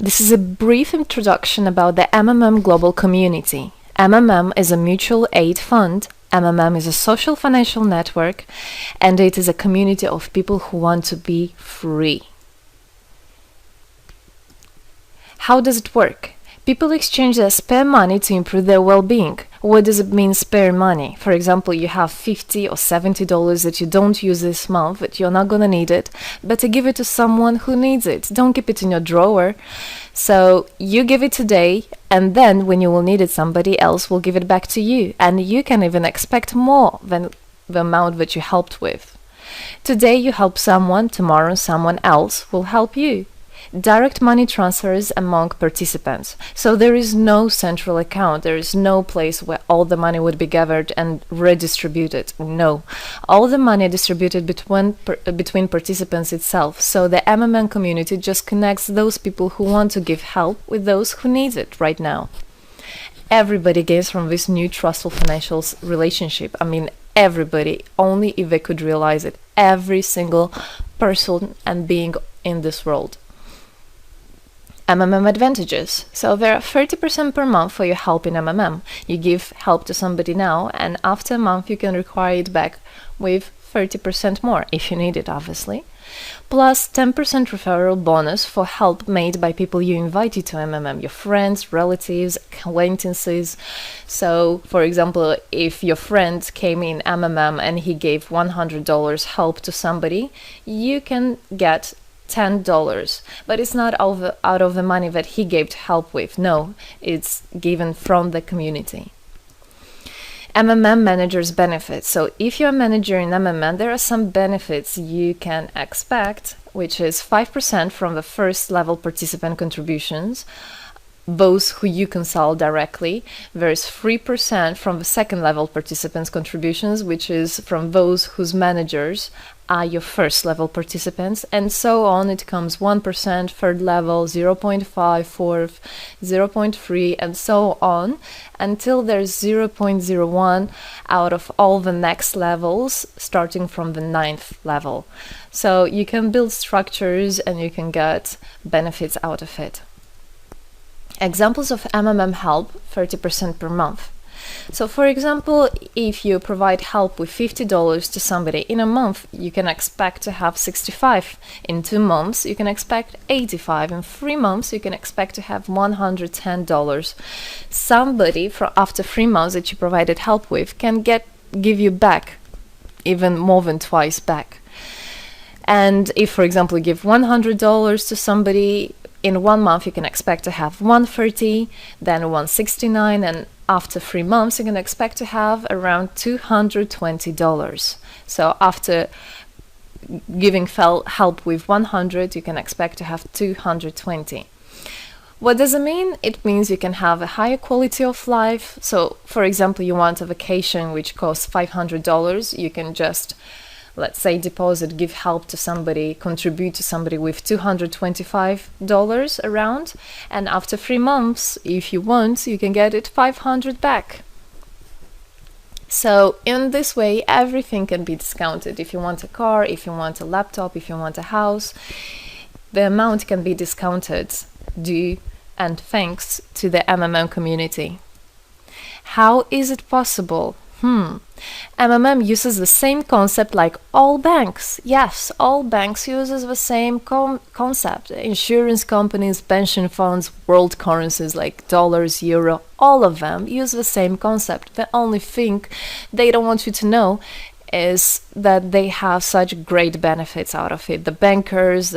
This is a brief introduction about the MMM global community. MMM is a mutual aid fund. MMM is a social financial network, and it is a community of people who want to be free. How does it work? People exchange their spare money to improve their well-being. What does it mean, spare money? For example, you have $50 or $70 that you don't use this month, but you're not gonna need it. Better give it to someone who needs it. Don't keep it in your drawer. So you give it today, and then when you will need it, somebody else will give it back to you. And you can even expect more than the amount that you helped with. Today you help someone, tomorrow someone else will help you. Direct money transfers among participants. So there is no central account. There is no place where all the money would be gathered and redistributed. No. All the money distributed between participants itself. So the MMM community just connects those people who want to give help with those who need it right now. Everybody gains from this new trustful financial relationship. I mean, everybody, only if they could realize it. Every single person and being in this world. MMM advantages. So there are 30% per month for your help in MMM. You give help to somebody now, and after a month you can require it back with 30% more, if you need it, obviously. Plus 10% referral bonus for help made by people you invited to MMM, your friends, relatives, acquaintances. So, for example, if your friend came in MMM and he gave $100 help to somebody, you can get $10, but it's not out of the money that he gave to help with. No, it's given from the community. MMM managers benefits. So if you're a manager in MMM, there are some benefits you can expect, which is 5% from the first level participant contributions, those who you consult directly. There's 3% from the second level participants contributions, which is from those whose managers are your first level participants, and so on. It comes 1%, third level, 0.5, fourth, 0.3, and so on, until there's 0.01 out of all the next levels, starting from the 9th level. So you can build structures and you can get benefits out of it. Examples of MMM help, 30% per month. So for example, if you provide help with $50 to somebody in a month, you can expect to have 65. In 2 months, you can expect 85. In 3 months, you can expect to have $110. Somebody after 3 months that you provided help with can give you back even more than twice back. And if, for example, you give $100 to somebody, in 1 month you can expect to have $130, then $169, and after 3 months you can expect to have around $220. So after giving help with 100, you can expect to have 220. What does it mean? It means you can have a higher quality of life. So for example, you want a vacation which costs $500, you can just, let's say, give help to somebody, contribute to somebody with $225 around, and after 3 months, if you want, you can get it 500 back. So in this way, everything can be discounted. If you want a car, if you want a laptop, if you want a house, the amount can be discounted due and thanks to the MMM community. How is it possible? MMM uses the same concept like all banks. Yes, all banks uses the same concept. Insurance companies, pension funds, world currencies like dollars, euro, all of them use the same concept. The only thing they don't want you to know is that they have such great benefits out of it. The bankers,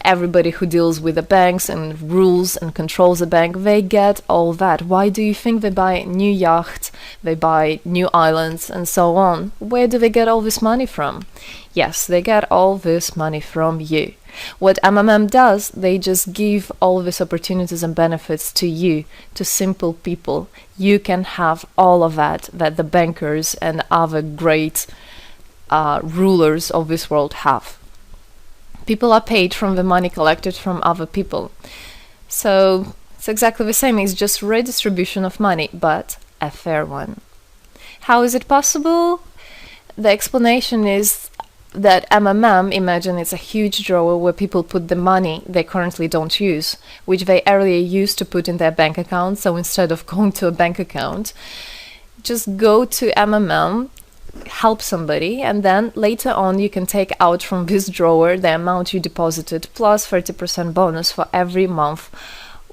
everybody who deals with the banks and rules and controls the bank, they get all that. Why do you think they buy new yachts, they buy new islands, and so on? Where do they get all this money from? Yes, they get all this money from you. What MMM does, they just give all these opportunities and benefits to you, to simple people. You can have all of that the bankers and other great rulers of this world have. People are paid from the money collected from other people. So it's exactly the same. It's just redistribution of money, but a fair one. How is it possible? The explanation is that MMM, imagine it's a huge drawer where people put the money they currently don't use, which they earlier used to put in their bank account. So instead of going to a bank account, just go to MMM, help somebody, and then later on you can take out from this drawer the amount you deposited plus 30% bonus for every month,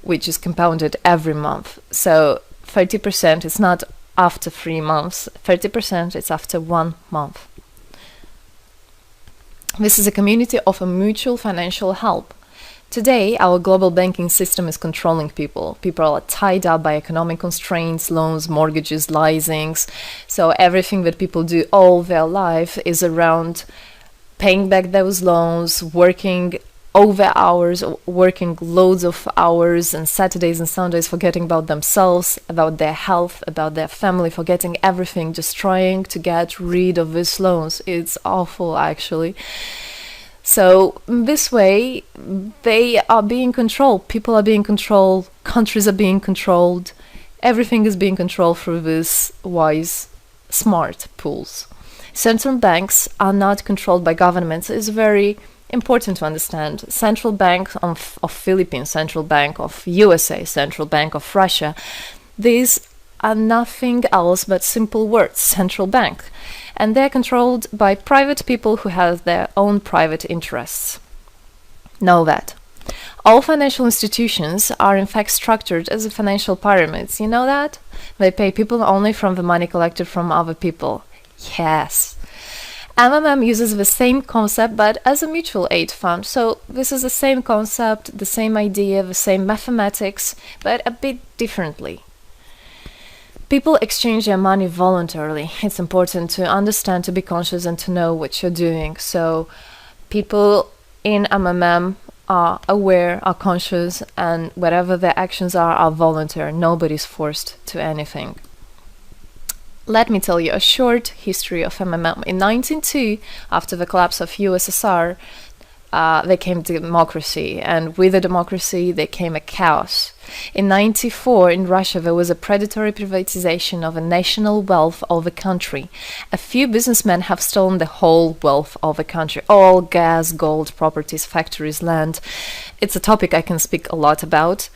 which is compounded every month. So 30% is not after 3 months, 30% is after 1 month. This is a community of a mutual financial help. Today, our global banking system is controlling people. People are tied up by economic constraints, loans, mortgages, leasings. So everything that people do all their life is around paying back those loans, working over hours, working loads of hours and Saturdays and Sundays, forgetting about themselves, about their health, about their family, forgetting everything, just trying to get rid of these loans. It's awful, actually. So this way, they are being controlled. People are being controlled. Countries are being controlled. Everything is being controlled through these wise, smart pools. Central banks are not controlled by governments. It's very important to understand. Central Bank of Philippines, Central Bank of USA, Central Bank of Russia, these are nothing else but simple words, central bank. And they're controlled by private people who have their own private interests. Know that. All financial institutions are in fact structured as financial pyramids. You know that? They pay people only from the money collected from other people. Yes. MMM uses the same concept but as a mutual aid fund. So this is the same concept, the same idea, the same mathematics, but a bit differently. People exchange their money voluntarily. It's important to understand, to be conscious and to know what you're doing. So people in MMM are aware, are conscious, and whatever their actions are voluntary. Nobody's forced to anything. Let me tell you a short history of MMM. In 1902, after the collapse of USSR, there came democracy, and with the democracy there came a chaos. In 1994, in Russia, there was a predatory privatization of a national wealth of the country. A few businessmen have stolen the whole wealth of the country, all gas, gold, properties, factories, land. It's a topic I can speak a lot about.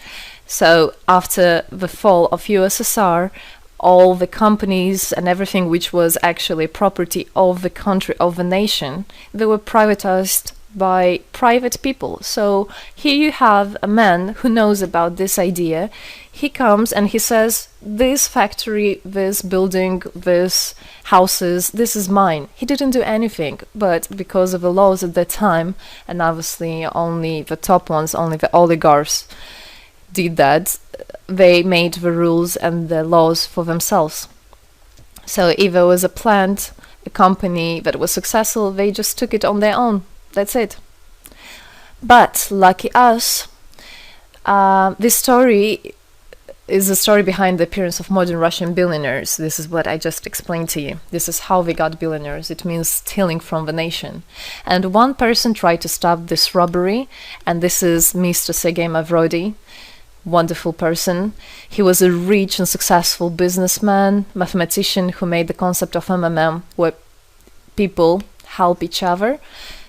So after the fall of USSR, all the companies and everything which was actually property of the country, of the nation, they were privatized by private people. So here you have a man who knows about this idea. He comes and he says, this factory, this building, this houses, this is mine. He didn't do anything, but because of the laws at that time, and obviously only the top ones, only the oligarchs did that, they made the rules and the laws for themselves. So if there was a plant, a company that was successful, they just took it on their own. That's it. But lucky us, this story is the story behind the appearance of modern Russian billionaires. This is what I just explained to you. This is how they got billionaires. It means stealing from the nation. And one person tried to stop this robbery, and this is Mr. Sergei Mavrodi. Wonderful person. He was a rich and successful businessman, mathematician who made the concept of MMM, where people help each other.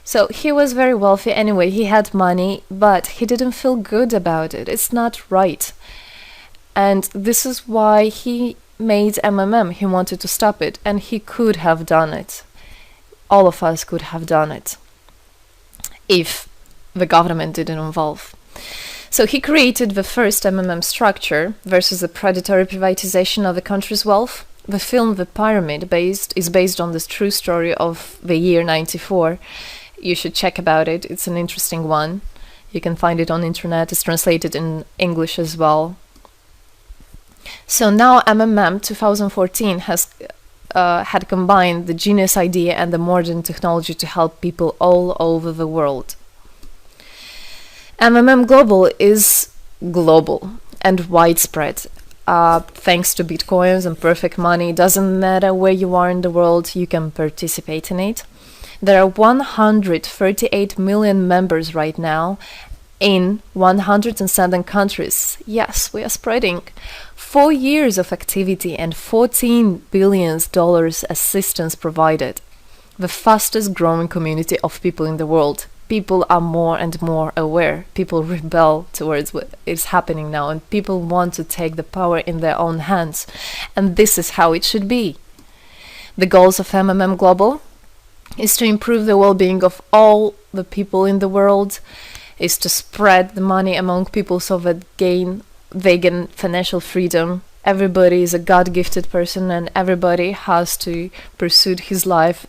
So he was very wealthy anyway, he had money, but he didn't feel good about it. It's not right. And this is why he made MMM. He wanted to stop it, and he could have done it. All of us could have done it if the government didn't involve. So he created the first MMM structure versus the predatory privatization of the country's wealth. The film The Pyramid is based on this true story of the year 94. You should check about it. It's an interesting one. You can find it on internet. It's translated in English as well. So now MMM 2014 has had combined the genius idea and the modern technology to help people all over the world. MMM Global is global and widespread. Thanks to Bitcoins and perfect money, doesn't matter where you are in the world, you can participate in it. There are 138 million members right now in 107 countries. Yes, we are spreading. 4 years of activity and $14 billion assistance provided. the fastest growing community of people in the world. People are more and more aware. People rebel towards what is happening now, and people want to take the power in their own hands. And this is how it should be. The goals of MMM Global is to improve the well-being of all the people in the world, is to spread the money among people so that they gain financial freedom. Everybody is a God-gifted person, and everybody has to pursue his life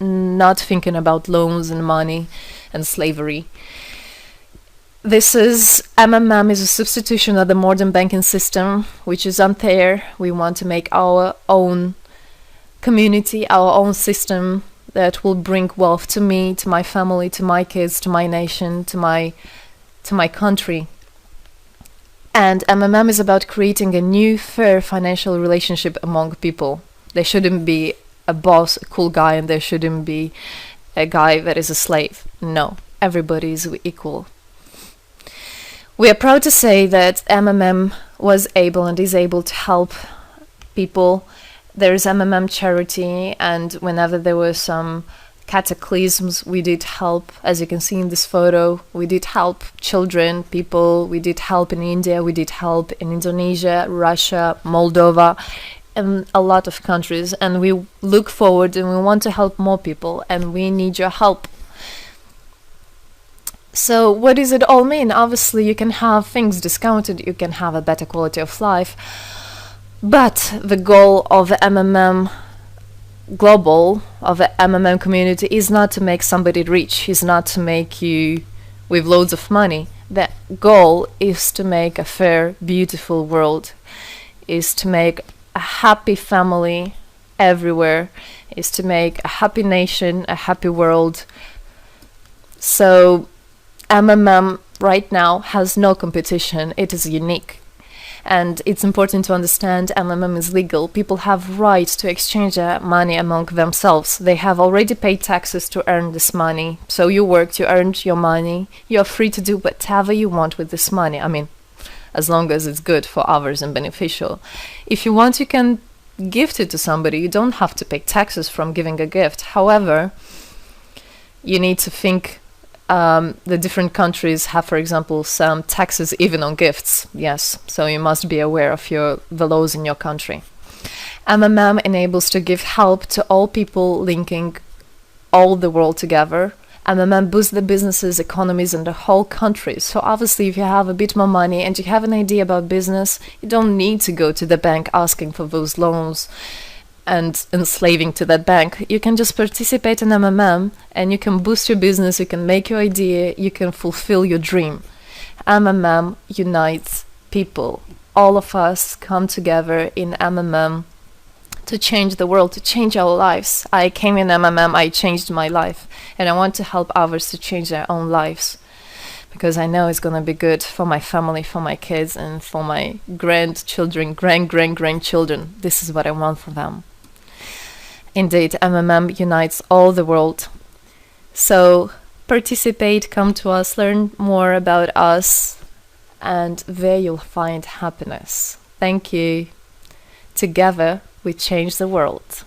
not thinking about loans and money and slavery. This is MMM is a substitution of the modern banking system, which is unfair. We want to make our own community, our own system that will bring wealth to me, to my family, to my kids, to my nation, to my country. And MMM is about creating a new, fair financial relationship among people. There shouldn't be a boss, a cool guy, and there shouldn't be a guy that is a slave. No, everybody is equal. We are proud to say that MMM was able and is able to help people. There is MMM charity, and whenever there were some cataclysms, we did help. As you can see in this photo, we did help children, people. We did help in India, we did help in Indonesia, Russia, Moldova, and a lot of countries. And we look forward and we want to help more people, and we need your help. So what does it all mean? Obviously, you can have things discounted, you can have a better quality of life, but the goal of the MMM Global, of the MMM community, is not to make somebody rich, is not to make you with loads of money. The goal is to make a fair, beautiful world, is to make a happy family everywhere, is to make a happy nation, a happy world. So MMM right now has no competition, it is unique. And it's important to understand MMM is legal. People have right to exchange their money among themselves. They have already paid taxes to earn this money. So you worked, you earned your money. You're free to do whatever you want with this money. I mean, as long as it's good for others and beneficial. If you want, you can gift it to somebody. You don't have to pay taxes from giving a gift. However, you need to think the different countries have, for example, some taxes even on gifts. Yes, so you must be aware of the laws in your country. MMM enables to give help to all people, linking all the world together. MMM boosts the businesses, economies, and the whole country. So obviously, if you have a bit more money and you have an idea about business, you don't need to go to the bank asking for those loans and enslaving to that bank. You can just participate in MMM and you can boost your business, you can make your idea, you can fulfill your dream. MMM unites people. All of us come together in MMM to change the world, to change our lives. I came in MMM, I changed my life, and I want to help others to change their own lives, because I know it's going to be good for my family, for my kids, and for my grandchildren, grandchildren. This is what I want for them. Indeed, MMM unites all the world. So participate, come to us, learn more about us, and there you'll find happiness. Thank you. Together, we change the world.